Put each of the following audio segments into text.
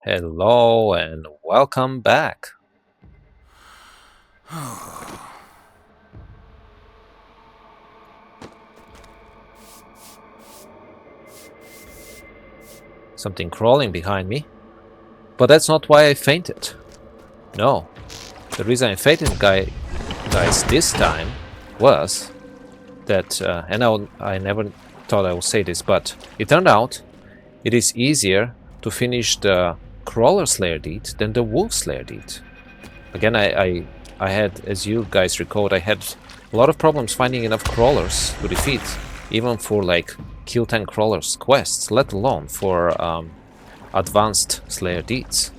Hello and welcome back. Something crawling behind me. But that's not why I fainted. No. The reason I fainted, guys, this time was that, I never thought I would say this, but it turned out it is easier to finish the Crawler Slayer deed than the Wolf Slayer deed. Again, I had, as you guys recalled, I had a lot of problems finding enough crawlers to defeat, even for like kill 10 crawlers quests, let alone for advanced Slayer deeds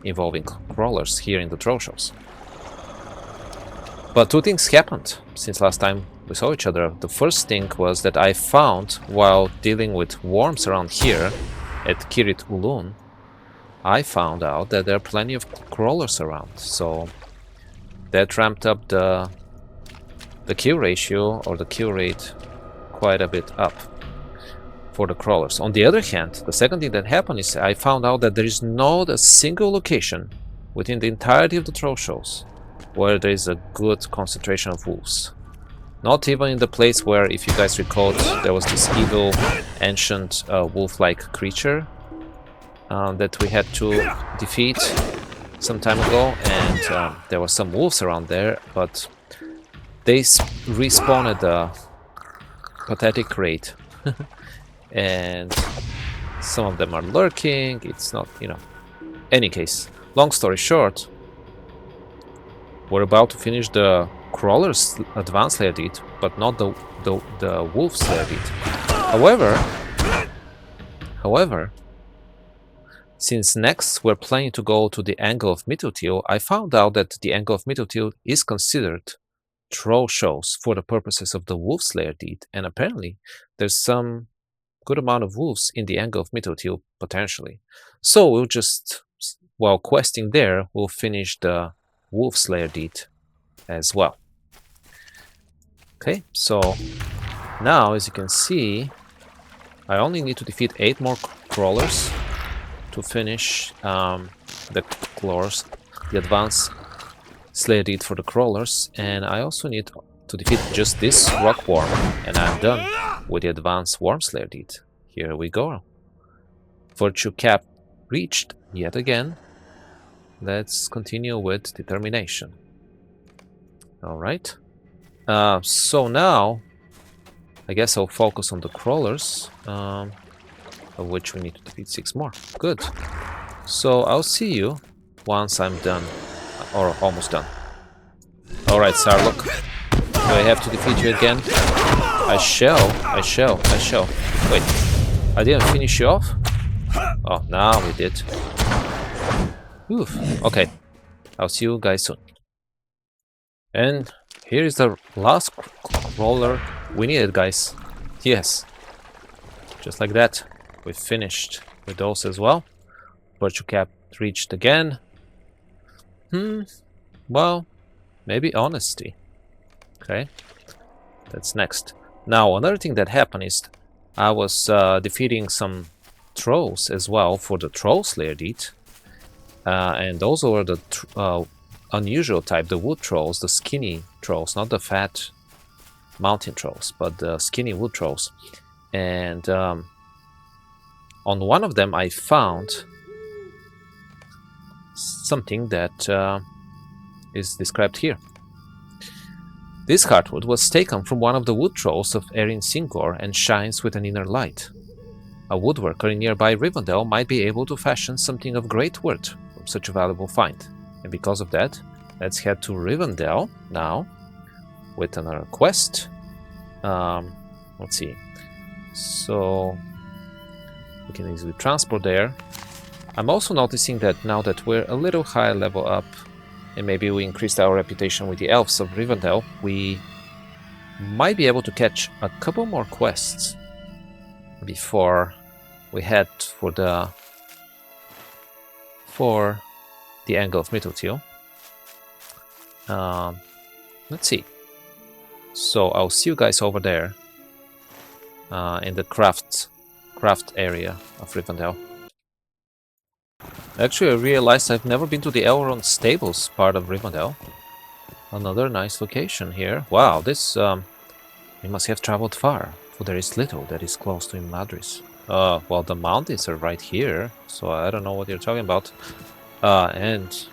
involving crawlers here in the Trochos. But two things happened since last time we saw each other. The first thing was that I found, while dealing with worms around here at Kirit Ulun, I found out that there are plenty of crawlers around, so that ramped up the kill ratio or the kill rate quite a bit up for the crawlers. On the other hand, the second thing that happened is I found out that there is not a single location within the entirety of the Trochos where there is a good concentration of wolves. Not even in the place where, if you guys recall, there was this evil ancient wolf-like creature that we had to defeat some time ago, and there were some wolves around there, but they respawn at a pathetic rate. And some of them are lurking. It's not, Any case, long story short, we're about to finish the Crawler's Advanced Slayer deed, but not the Wolf Slayer deed. However, since next we're planning to go to the Angle of Mitteltil, I found out that the Angle of Mitteltil is considered Trochos for the purposes of the Wolf Slayer deed, and apparently there's some good amount of wolves in the Angle of Mitteltil potentially. So we'll just, while questing there, we'll finish the Wolf Slayer deed as well. Okay, so now, as you can see, I only need to defeat 8 more crawlers to finish the Advanced Slayer deed for the crawlers, and I also need to defeat just this rock worm, and I'm done with the Advanced Worm Slayer deed. Here we go. Virtue cap reached yet again. Let's continue with determination. Alright. So now, I guess I'll focus on the crawlers, of which we need to defeat 6 more. Good. So I'll see you once I'm done, or almost done. Alright, Sarlok. Do I have to defeat you again? I shall. Wait, I didn't finish you off? Oh, now we did. Oof. Okay, I'll see you guys soon. And here is the last crawler we needed, guys. Yes. Just like that, we finished with those as well. Virtue cap reached again. Well, maybe honesty. Okay, that's next. Now, another thing that happened is I was defeating some trolls as well for the Troll Slayer deed. And those were the unusual type, the wood trolls, the skinny trolls, not the fat mountain trolls, but the skinny wood trolls. And on one of them I found something that is described here. This heartwood was taken from one of the wood trolls of Erin Singor and shines with an inner light. A woodworker in nearby Rivendell might be able to fashion something of great worth from such a valuable find. And because of that, let's head to Rivendell now with another quest. Let's see. So we can easily transport there. I'm also noticing that now that we're a little higher level up, and maybe we increased our reputation with the elves of Rivendell, we might be able to catch a couple more quests before we head for the Angle of Mitteltil. Let's see. So I'll see you guys over there in the craft area of Rivendell. Actually, I realized I've never been to the Elrond Stables part of Rivendell. Another nice location here. Wow, this, we must have traveled far, for there is little that is close to Imladris. Well, the mountains are right here, so I don't know what you're talking about. And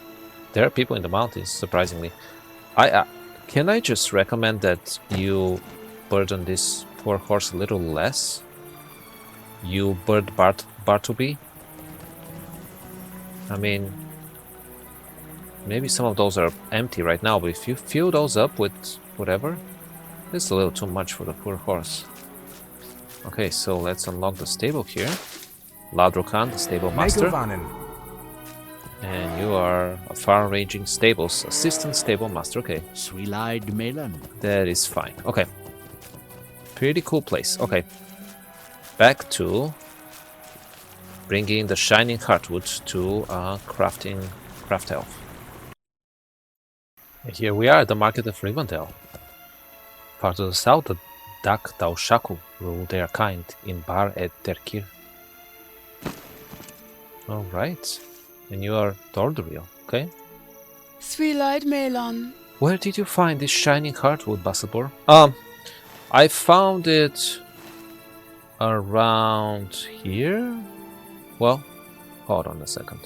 there are people in the mountains, surprisingly. Can I just recommend that you burden this poor horse a little less? You bird Bartleby? I mean, maybe some of those are empty right now, but if you fill those up with whatever, it's a little too much for the poor horse. Okay, so let's unlock the stable here. LOTRO, the stable master. And you are a far-ranging stables assistant stable master. Okay. Dismayed Melon. That is fine. Okay. Pretty cool place. Okay. Back to bringing the shining heartwood to craft elf. And here we are at the market of Rivendell. Far to the south, the Dak Daushaku rule their kind in Bar et Terkir. Alright. And you are Dordoril, okay? Dismayed Melon. Where did you find this shining heartwood, Basselbor? I found it around here. Well, hold on a second.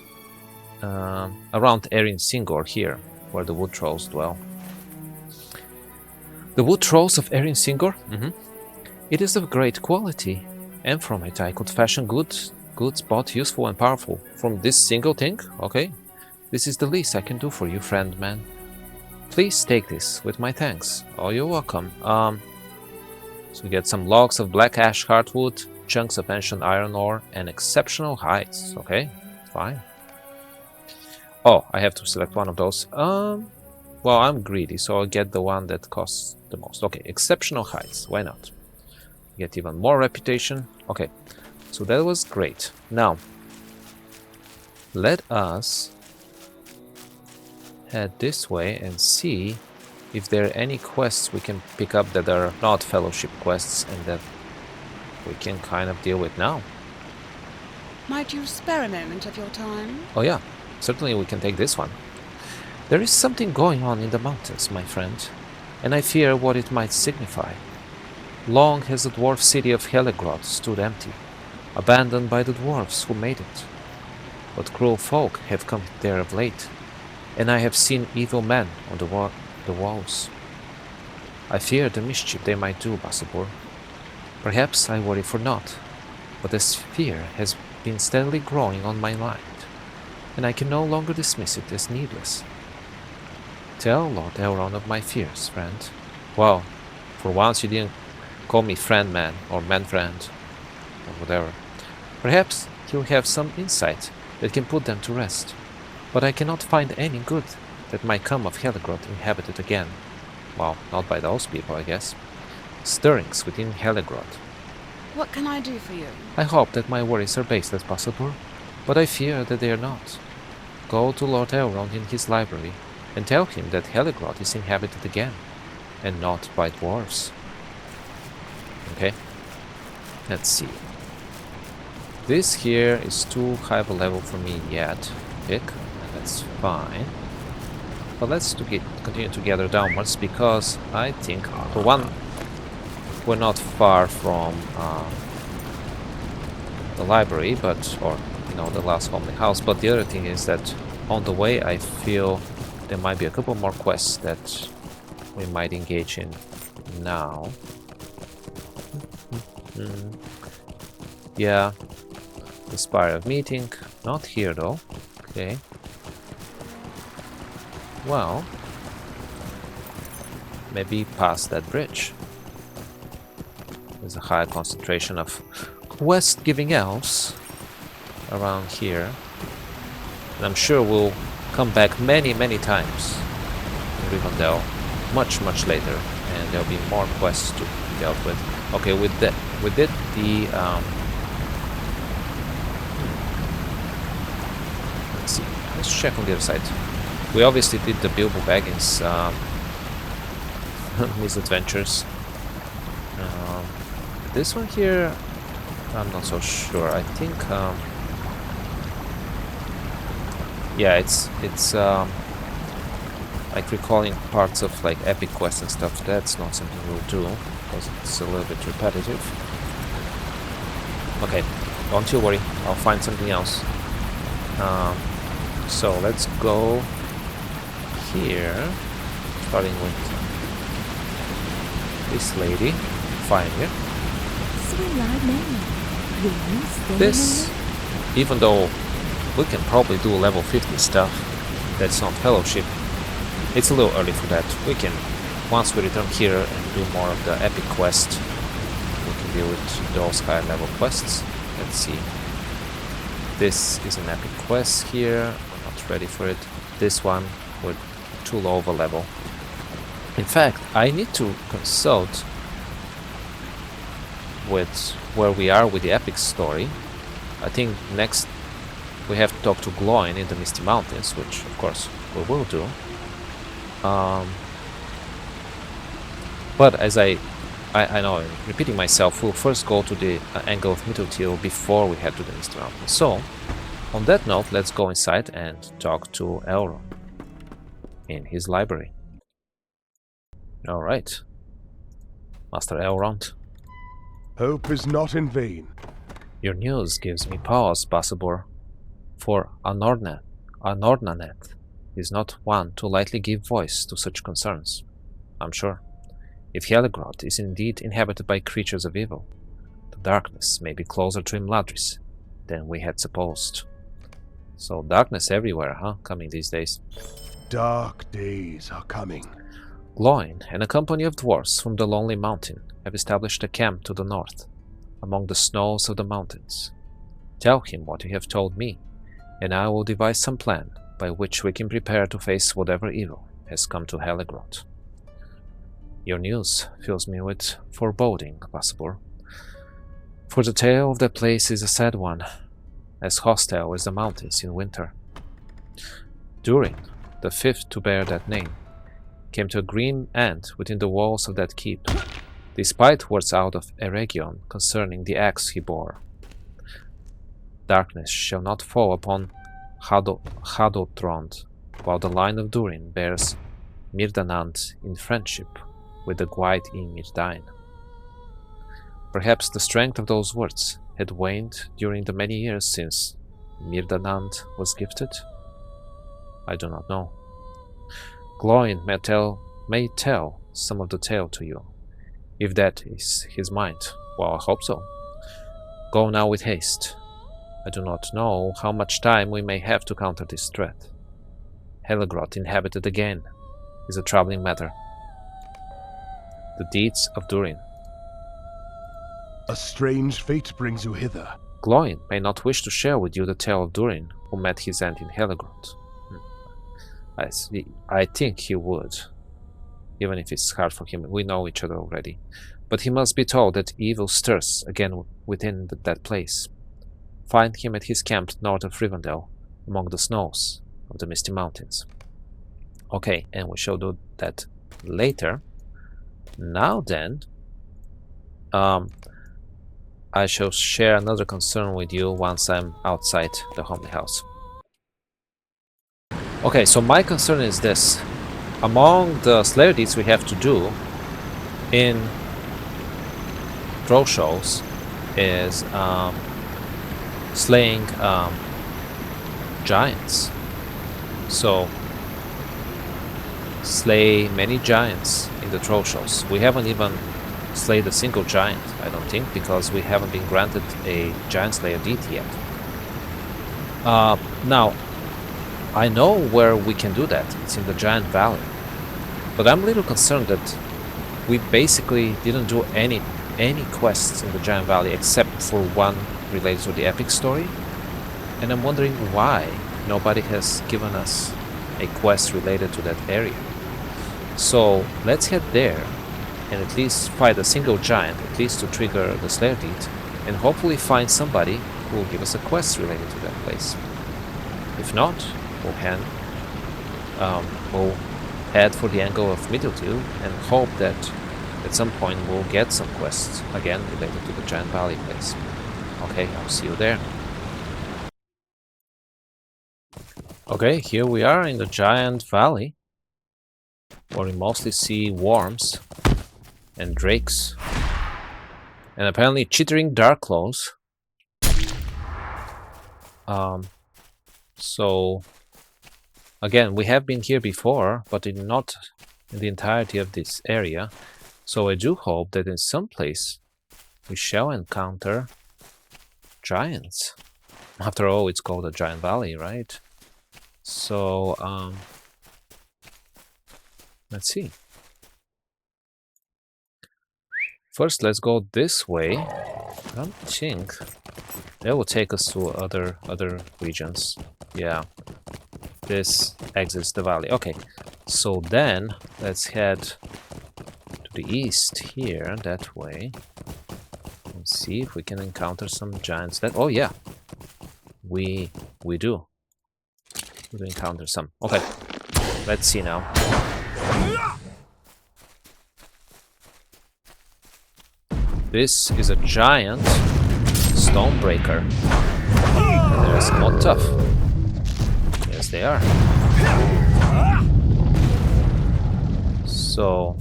Around Erin Singor here, where the wood trolls dwell. The wood trolls of Erin Singor? It is of great quality, and from it I could fashion goods both useful and powerful. From this single thing? Okay. This is the least I can do for you, friend man. Please take this with my thanks. Oh, you're welcome. So we get some logs of black ash heartwood, chunks of ancient iron ore, and exceptional hides. Okay, fine. Oh, I have to select one of those. Well, I'm greedy, so I'll get the one that costs the most. Okay, exceptional hides. Why not? Get even more reputation. Okay, so that was great. Now, let us head this way and see if there are any quests we can pick up that are not fellowship quests and that we can kind of deal with now. Might you spare a moment of your time? Oh yeah, certainly we can take this one. There is something going on in the mountains, my friend, and I fear what it might signify. Long has the dwarf city of Helegrod stood empty, abandoned by the dwarves who made it. But cruel folk have come there of late, and I have seen evil men on the walls. I fear the mischief they might do, Basselbor. Perhaps I worry for naught, but this fear has been steadily growing on my mind, and I can no longer dismiss it as needless. Tell Lord Elrond of my fears, friend. Well, for once you didn't call me friend man or man friend, or whatever. Perhaps he'll have some insight that can put them to rest, but I cannot find any good that might come of Helegrod inhabited again. Well, not by those people, I guess. Stirrings within Helegrod. What can I do for you? I hope that my worries are baseless, Basselbor, but I fear that they are not. Go to Lord Elrond in his library and tell him that Helegrod is inhabited again, and not by dwarves. Okay, let's see. This here is too high of a level for me yet. Pick, and that's fine. But let's continue to gather downwards, because I think, for one, we're not far from the library, or the last homely house. But the other thing is that on the way, I feel there might be a couple more quests that we might engage in now. Yeah, the Spire of Meeting, not here though. Okay. Well, maybe past that bridge. There's a high concentration of quest-giving elves around here. And I'm sure we'll come back many, many times in Rivendell, much, much later, and there'll be more quests to be dealt with. Okay, we did the let's see. Let's check on the other side. We obviously did the Bilbo Baggins misadventures. This one here, I'm not so sure. I think yeah, it's like recalling parts of like epic quests and stuff. That's not something we'll do because it's a little bit repetitive. Okay, don't you worry, I'll find something else. So let's go here, starting with this lady. Fine here. This, even though we can probably do level 50 stuff, that's not fellowship. It's a little early for that. We can, once we return here and do more of the epic quest, we can deal with those higher level quests. Let's see. This is an epic quest here. We're not ready for it. This one, we're too low of a level. In fact, I need to consult with where we are with the epic story. I think next we have to talk to Gloin in the Misty Mountains, which of course we will do. But as I know I'm repeating myself, we'll first go to the Angle of Mitteltil before we head to the Misty Mountains. So, on that note, let's go inside and talk to Elrond in his library. Alright. Master Elrond. Hope is not in vain. Your news gives me pause, Basabor, for a Nordnanet is not one to lightly give voice to such concerns, I'm sure. If Heligrod is indeed inhabited by creatures of evil, the darkness may be closer to Imladris than we had supposed. So darkness everywhere, huh? Coming these days. Dark days are coming. Gloin and a company of dwarfs from the Lonely Mountain have established a camp to the north, among the snows of the mountains. Tell him what you have told me, and I will devise some plan by which we can prepare to face whatever evil has come to Heligrod. Your news fills me with foreboding, Basabor, for the tale of that place is a sad one, as hostile as the mountains in winter. Durin, the fifth to bear that name, came to a grim end within the walls of that keep, despite words out of Eregion concerning the axe he bore. Darkness shall not fall upon Hadotrond, while the line of Durin bears Mirdanand in friendship with the Gwaid I Mirdain. Perhaps the strength of those words had waned during the many years since Mirdanand was gifted? I do not know. Gloin may tell some of the tale to you, if that is his mind. Well, I hope so. Go now with haste. I do not know how much time we may have to counter this threat. Heligrod inhabited again is a troubling matter. The deeds of Durin. A strange fate brings you hither. Gloin may not wish to share with you the tale of Durin, who met his end in Heligrod. I think he would, even if it's hard for him. We know each other already. But he must be told that evil stirs again within that place. Find him at his camp north of Rivendell, among the snows of the Misty Mountains. Okay, and we shall do that later. Now then, I shall share another concern with you once I'm outside the homely house. Okay, so my concern is this. Among the Slayer deeds we have to do in troll shows is slaying giants. So, slay many giants in the troll shows. We haven't even slayed a single giant, I don't think, because we haven't been granted a giant slayer deed yet. Now, I know where we can do that. It's in the Giant Valley. But I'm a little concerned that we basically didn't do any quests in the Giant Valley except for one related to the epic story. And I'm wondering why nobody has given us a quest related to that area. So let's head there and at least fight a single giant, at least to trigger the Slayer deed, and hopefully find somebody who will give us a quest related to that place. If not, we'll head for the Angle of Mitteltil and hope that at some point we'll get some quests again related to the Giant Valley place. Okay, I'll see you there. Okay, here we are in the giant valley, where we mostly see worms and drakes, and apparently chittering dark claws. So again, we have been here before, but not in the entirety of this area. So I do hope that in some place we shall encounter giants. After all, it's called a giant valley, right? So let's see. First, let's go this way. I don't think that will take us to other regions. Yeah, this exits the valley. Okay, so then let's head to the east here, that way, and see if we can encounter some giants. That oh yeah, we do. We do encounter some. Okay, let's see now. This is a giant stone breaker. They're somewhat tough. Yes, they are. So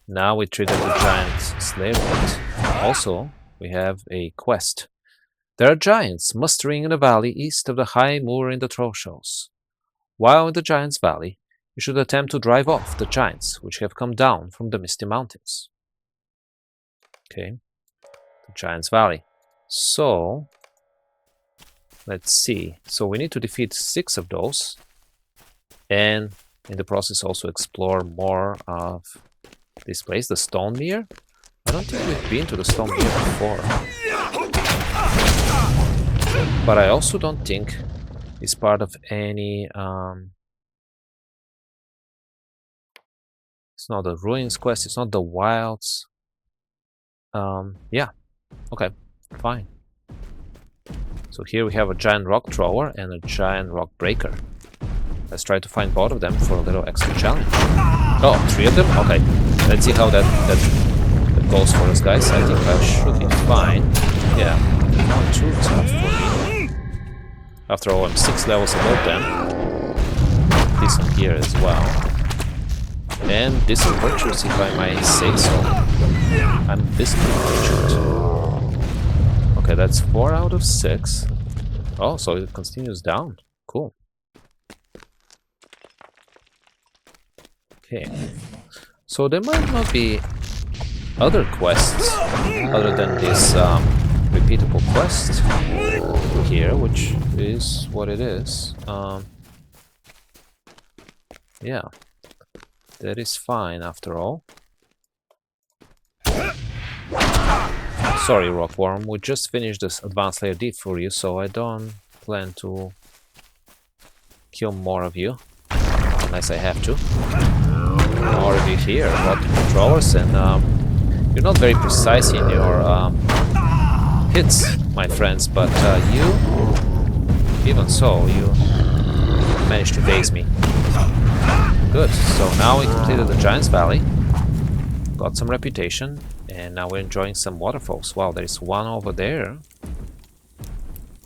now we trigger the giant slave pit. Also, we have a quest. There are giants mustering in the valley east of the high moor in the Trochels. While in the Giants' Valley, you should attempt to drive off the giants which have come down from the Misty Mountains. Okay, the Giants' Valley. So, let's see. So we need to defeat 6 of those, and in the process also explore more of this place, the Stone Mere. I don't think we've been to the Stone Mere before. But I also don't think it's part of any... it's not the Ruins quest, it's not the Wilds. Yeah, okay, fine. So here we have a giant rock thrower and a giant rock breaker. Let's try to find both of them for a little extra challenge. Oh, 3 of them? Okay, let's see how that goes for us, guys. I think I should be fine. Yeah, not too tough for me. After all, I'm 6 levels above them. Decent gear as well. And decent virtues, if I might say so. I'm visibly virtued. Okay, that's 4 out of 6. Oh, so it continues down. Cool. Okay. So there might not be other quests other than this repeatable quest here, which is what it is. Yeah. That is fine after all. Sorry, Rockworm, we just finished this advanced layer D for you, so I don't plan to kill more of you, unless I have to. More of you here, rock throwers, and you're not very precise in your hits, my friends, but you, even so, you managed to daze me. Good, so now we completed the Giants Valley, got some reputation, and now we're enjoying some waterfalls. Wow, there is one over there,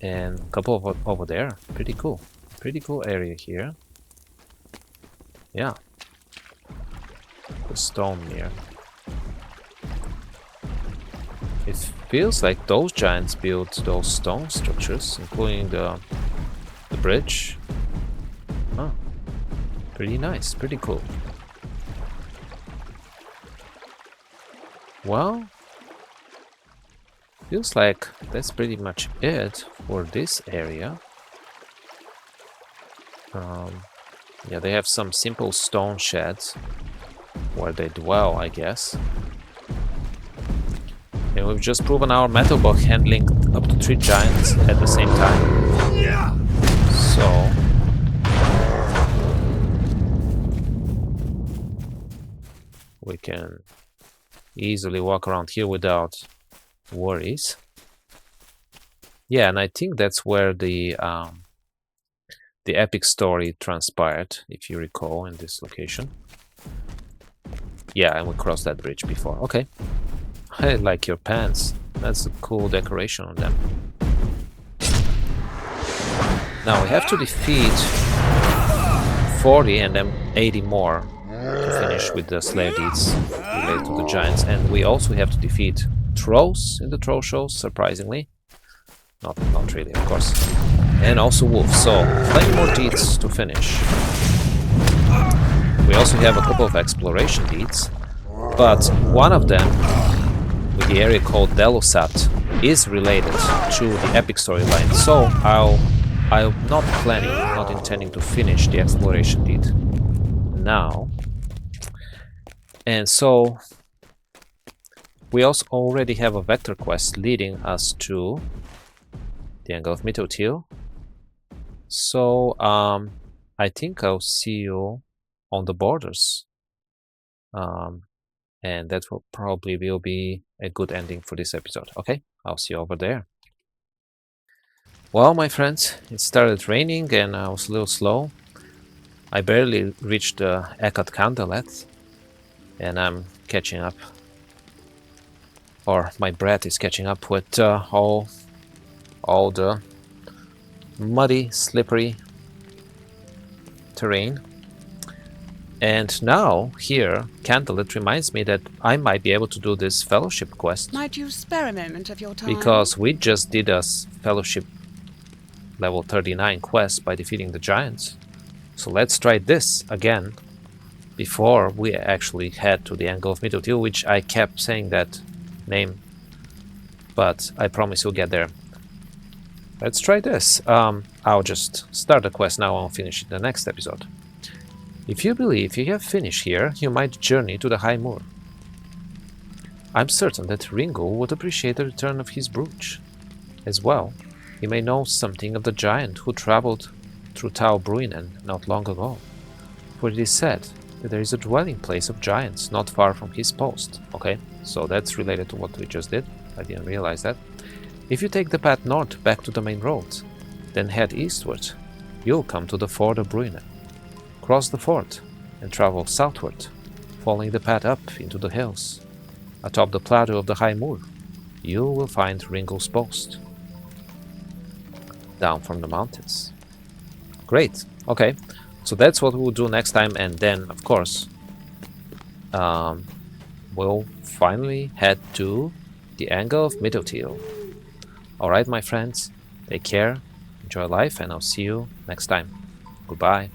and a couple over there. Pretty cool. Pretty cool area here. Yeah. The stone here. It feels like those giants built those stone structures, including the bridge. Huh. Pretty nice, pretty cool. Well, feels like that's pretty much it for this area. Yeah, they have some simple stone sheds where they dwell, I guess. And we've just proven our metal bug handling up to 3 giants at the same time. So we can easily walk around here without worries. Yeah, and I think that's where the epic story transpired, if you recall, in this location. Yeah, and we crossed that bridge before. Okay. I like your pants. That's a cool decoration on them. Now we have to defeat 40 and then 80 more to finish with the Slayer deeds related to the giants. And we also have to defeat trolls in the troll shows, surprisingly. Not really, of course. And also wolves, so plenty more deeds to finish. We also have a couple of exploration deeds, but one of them, with the area called Delosat, is related to the epic storyline. So I'm not intending to finish the exploration deed now. And so we also already have a vector quest leading us to the Angle of Mitotil. So I think I'll see you on the borders. And that will probably be a good ending for this episode. Okay, I'll see you over there. Well, my friends, it started raining and I was a little slow. I barely reached the Ekat Kandalet, and I'm catching up. Or my breath is catching up with all the muddy, slippery terrain. And now, here, Candlelit reminds me that I might be able to do this fellowship quest. Might you spare a moment of your time? Because we just did a fellowship level 39 quest by defeating the giants. So let's try this again before we actually head to the Angle of Mitotil, which I kept saying that name, but I promise you'll get there. Let's try this. I'll just start the quest now and I'll finish it in the next episode. If you believe you have finished here, you might journey to the High Moor. I'm certain that Ringo would appreciate the return of his brooch. As well, he may know something of the giant who traveled through Tau Bruinen not long ago, for it is said that there is a dwelling place of giants not far from his post. Okay, so that's related to what we just did. I didn't realize that. If you take the path north back to the main road, then head eastward, you'll come to the ford of Bruinen. Cross the ford and travel southward, following the path up into the hills. Atop the plateau of the High Moor, you will find Ringo's post. Down from the mountains. Great. Okay. So that's what we'll do next time, and then, of course, we'll finally head to the Angle of Mitotil. Alright, my friends, take care, enjoy life, and I'll see you next time. Goodbye.